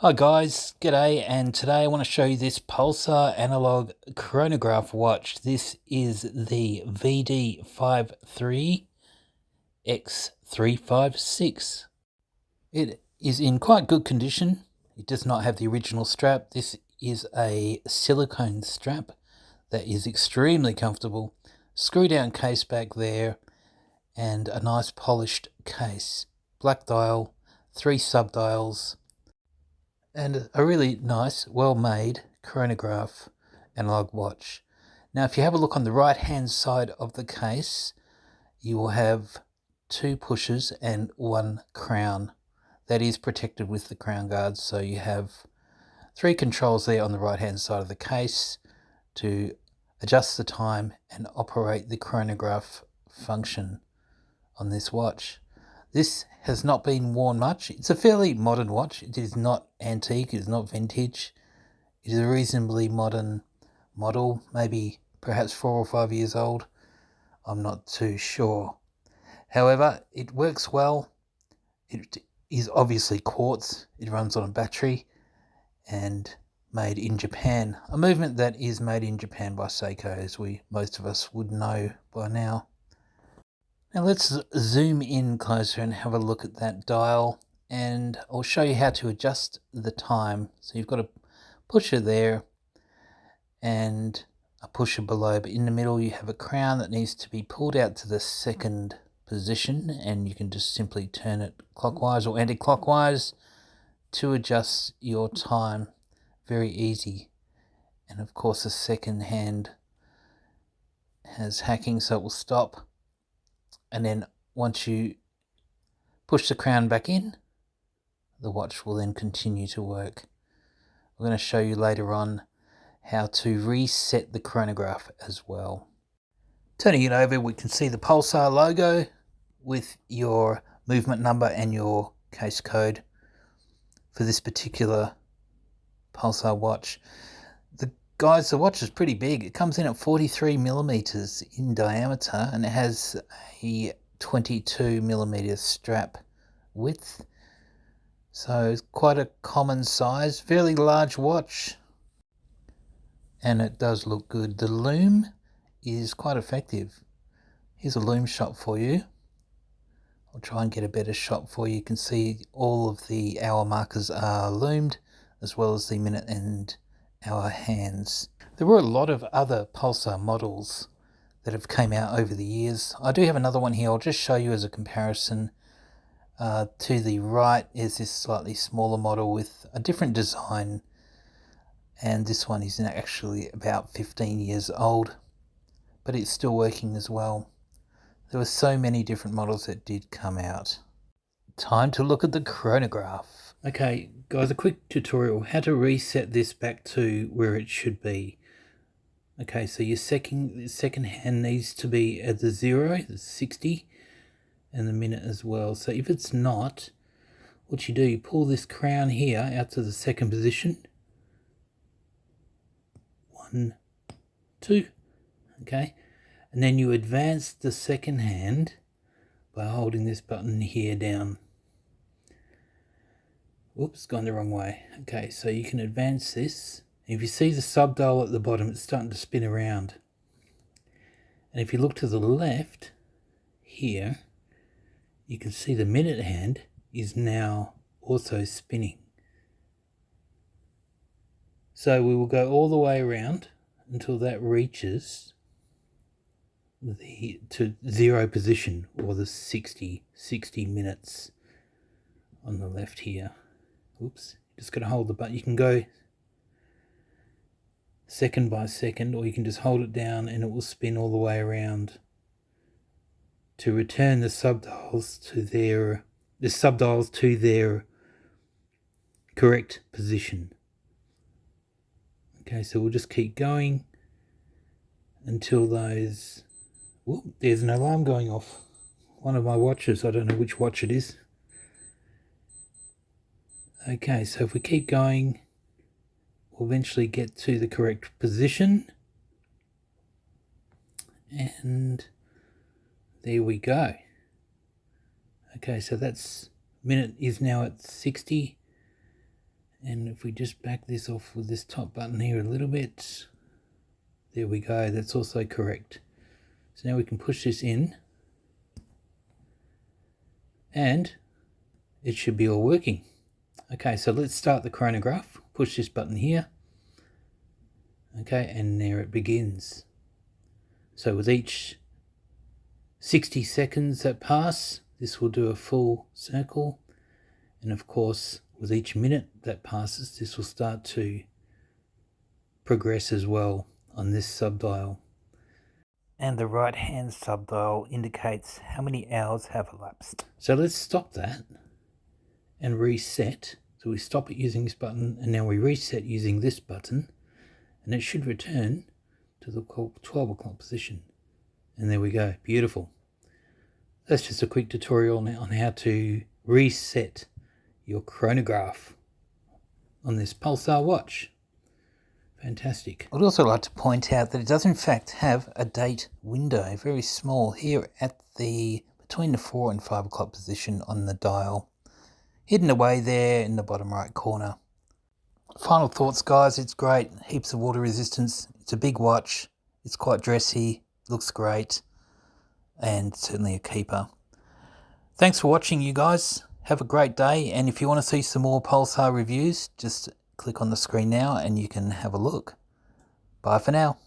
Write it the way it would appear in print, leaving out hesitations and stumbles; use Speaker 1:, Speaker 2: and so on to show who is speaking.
Speaker 1: Hi guys, g'day, and today I want to show you this Pulsar analog chronograph watch. This is the VD53-X356. It is in quite good condition. It does not have the original strap. This is a silicone strap that is extremely comfortable. Screw down case back there and a nice polished case. Black dial, 3 sub-dials, and a really nice, well-made chronograph analog watch. Now, if you have a look on the right-hand side of the case, you will have 2 pushes and 1 crown. That is protected with the crown guards, so you have 3 controls there on the right-hand side of the case to adjust the time and operate the chronograph function on this watch. This has not been worn much. It's a fairly modern watch. It is not antique, it is not vintage. It is a reasonably modern model, maybe perhaps 4 or 5 years old. I'm not too sure. However, it works well. It is obviously quartz. It runs on a battery and made in Japan. A movement that is made in Japan by Seiko, as most of us would know by now. Now let's zoom in closer and have a look at that dial, and I'll show you how to adjust the time. So you've got a pusher there and a pusher below, but in the middle you have a crown that needs to be pulled out to the second position, and you can just simply turn it clockwise or anti-clockwise to adjust your time. Very easy. And of course the second hand has hacking, so it will stop. And then once you push the crown back in, the watch will then continue to work. I'm going to show you later on how to reset the chronograph as well. Turning it over, we can see the Pulsar logo with your movement number and your case code for this particular Pulsar watch. Guys, the watch is pretty big. It comes in at 43 millimeters in diameter, and it has a 22 millimeter strap width. So it's quite a common size, fairly large watch, and it does look good. The lume is quite effective. Here's a lume shot for you. I'll try and get a better shot for you. You can see all of the hour markers are loomed, as well as the minute and hour hands. There were a lot of other Pulsar models that have came out over the years. I do have another one here. I'll just show you as a comparison. To the right is this slightly smaller model with a different design, and this one is actually about 15 years old, but it's still working as well. There were so many different models that did come out. Time to look at the chronograph. Okay guys, a quick tutorial how to reset this back to where it should be. Okay, so your second hand needs to be at the 0, the 60, and the minute as well. So if it's not, what you do, you pull this crown here out to the second position. 1, 2, okay, and then you advance the second hand by holding this button here down. Whoops, gone the wrong way. Okay, so you can advance this. If you see the sub-dial at the bottom, it's starting to spin around. And if you look to the left here, you can see the minute hand is now also spinning. So we will go all the way around until that reaches to 0 position, or the 60 minutes on the left here. Oops, just got to hold the button. You can go second by second, or you can just hold it down and it will spin all the way around to return the sub-dials to their correct position. Okay, so we'll just keep going until those... Whoop, there's an alarm going off. One of my watches, I don't know which watch it is. Okay, so if we keep going, we'll eventually get to the correct position. And there we go. Okay, so that's minute is now at 60, And if we just back this off with this top button here a little bit, there we go, that's also correct. So now we can push this in and it should be all working. Okay, so let's start the chronograph. Push this button here. Okay, and there it begins. So with each 60 seconds that pass, this will do a full circle. And of course, with each minute that passes, this will start to progress as well on this subdial. And the right hand subdial indicates how many hours have elapsed. So let's stop that and reset. So we stop it using this button and now we reset using this button, and it should return to the 12 o'clock position. And there we go, beautiful. That's just a quick tutorial now on how to reset your chronograph on this Pulsar watch. Fantastic. I'd also like to point out that it does in fact have a date window, very small, here at the between the 4 and 5 o'clock position on the dial, hidden away there in the bottom right corner. Final thoughts, guys, it's great, heaps of water resistance, it's a big watch, it's quite dressy, looks great, and certainly a keeper. Thanks for watching, you guys. Have a great day, and if you want to see some more Pulsar reviews, just click on the screen now and you can have a look. Bye for now.